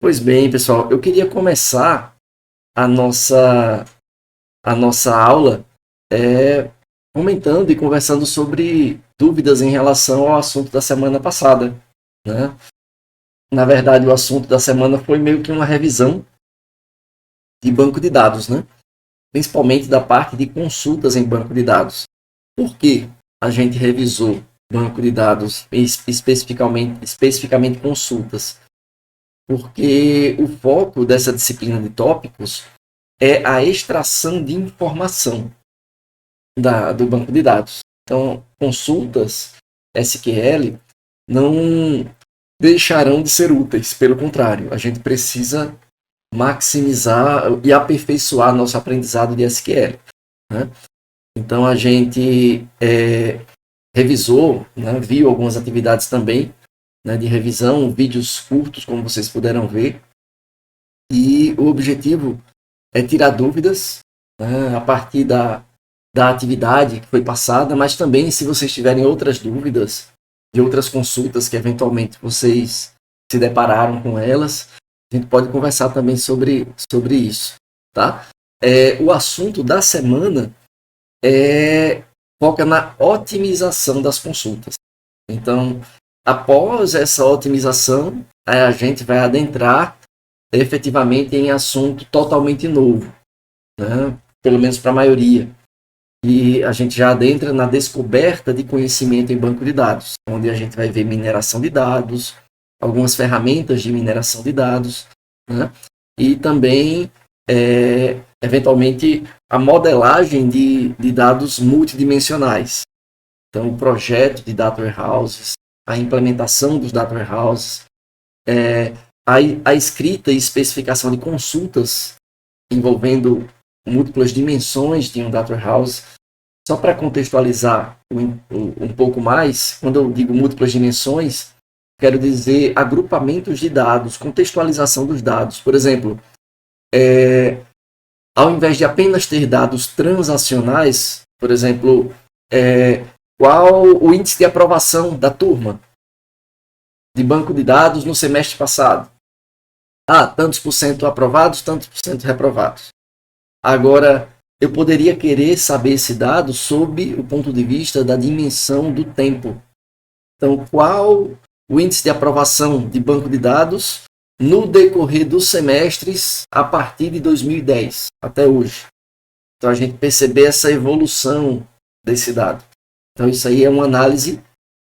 Pois bem, pessoal, eu queria começar a nossa, a nossa aula comentando e conversando sobre dúvidas em relação ao assunto da semana passada, né? Na verdade, o assunto da semana foi meio que uma revisão de banco de dados, né? Principalmente da parte de consultas em banco de dados. Por que a gente revisou banco de dados, especificamente consultas? Porque o foco dessa disciplina de tópicos é a extração de informação do banco de dados. Então, consultas SQL não deixarão de ser úteis, pelo contrário, a gente precisa maximizar e aperfeiçoar nosso aprendizado de SQL, né? Então, a gente revisou, né, viu algumas atividades também, né, de revisão, vídeos curtos, como vocês puderam ver, e o objetivo é tirar dúvidas, né, a partir da atividade que foi passada, mas também se vocês tiverem outras dúvidas de outras consultas que eventualmente vocês se depararam com elas, a gente pode conversar também sobre isso, tá? O assunto da semana foca na otimização das consultas. Então, após essa otimização, a gente vai adentrar efetivamente em assunto totalmente novo, né? Pelo menos para a maioria. E a gente já adentra na descoberta de conhecimento em banco de dados, onde a gente vai ver mineração de dados, algumas ferramentas de mineração de dados, né? E também, eventualmente, a modelagem de dados multidimensionais. Então, o projeto de data warehouses, a implementação dos data warehouses, a escrita e especificação de consultas envolvendo múltiplas dimensões de um data warehouse. Só para contextualizar um pouco mais, quando eu digo múltiplas dimensões, quero dizer agrupamentos de dados, contextualização dos dados. Por exemplo, ao invés de apenas ter dados transacionais, por exemplo, qual o índice de aprovação da turma de banco de dados no semestre passado? Tantos por cento aprovados, tantos por cento reprovados. Agora, eu poderia querer saber esse dado sob o ponto de vista da dimensão do tempo. Então, qual o índice de aprovação de banco de dados no decorrer dos semestres a partir de 2010 até hoje? Então, a gente perceber essa evolução desse dado. Então, isso aí é uma análise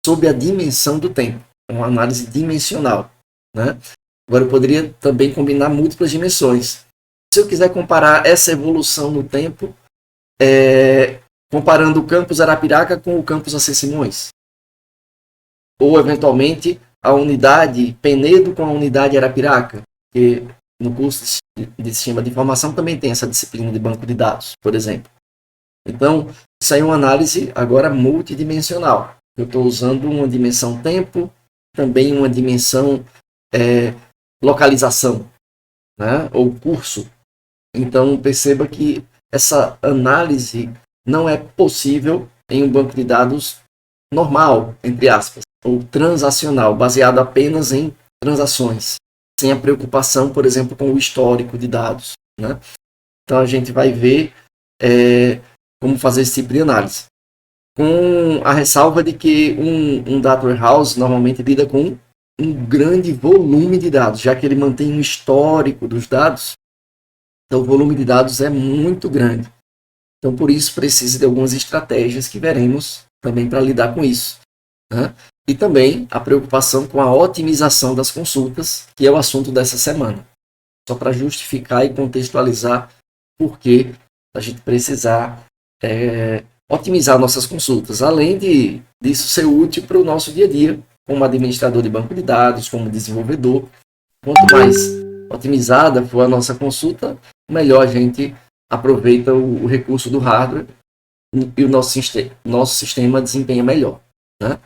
sob a dimensão do tempo. É uma análise dimensional, né? Agora, eu poderia também combinar múltiplas dimensões. Se eu quiser comparar essa evolução no tempo, comparando o campus Arapiraca com o campus AC Simões, ou eventualmente a unidade Penedo com a unidade Arapiraca, que no curso de sistema de informação também tem essa disciplina de banco de dados, por exemplo. Então, isso aí é uma análise agora multidimensional. Eu estou usando uma dimensão tempo, também uma dimensão localização, né, ou curso. Então, perceba que essa análise não é possível em um banco de dados normal, entre aspas, ou transacional, baseado apenas em transações, sem a preocupação, por exemplo, com o histórico de dados, né? Então, a gente vai ver como fazer esse tipo de análise. Com a ressalva de que um data warehouse normalmente lida com um grande volume de dados, já que ele mantém um histórico dos dados. Então, o volume de dados é muito grande. Então, por isso, precisa de algumas estratégias que veremos também para lidar com isso, né? E também a preocupação com a otimização das consultas, que é o assunto dessa semana. Só para justificar e contextualizar por que a gente precisar otimizar nossas consultas, além disso ser útil para o nosso dia a dia, como administrador de banco de dados, como desenvolvedor. Quanto mais otimizada for a nossa consulta, melhor a gente aproveita o recurso do hardware e o nosso sistema desempenha melhor, né?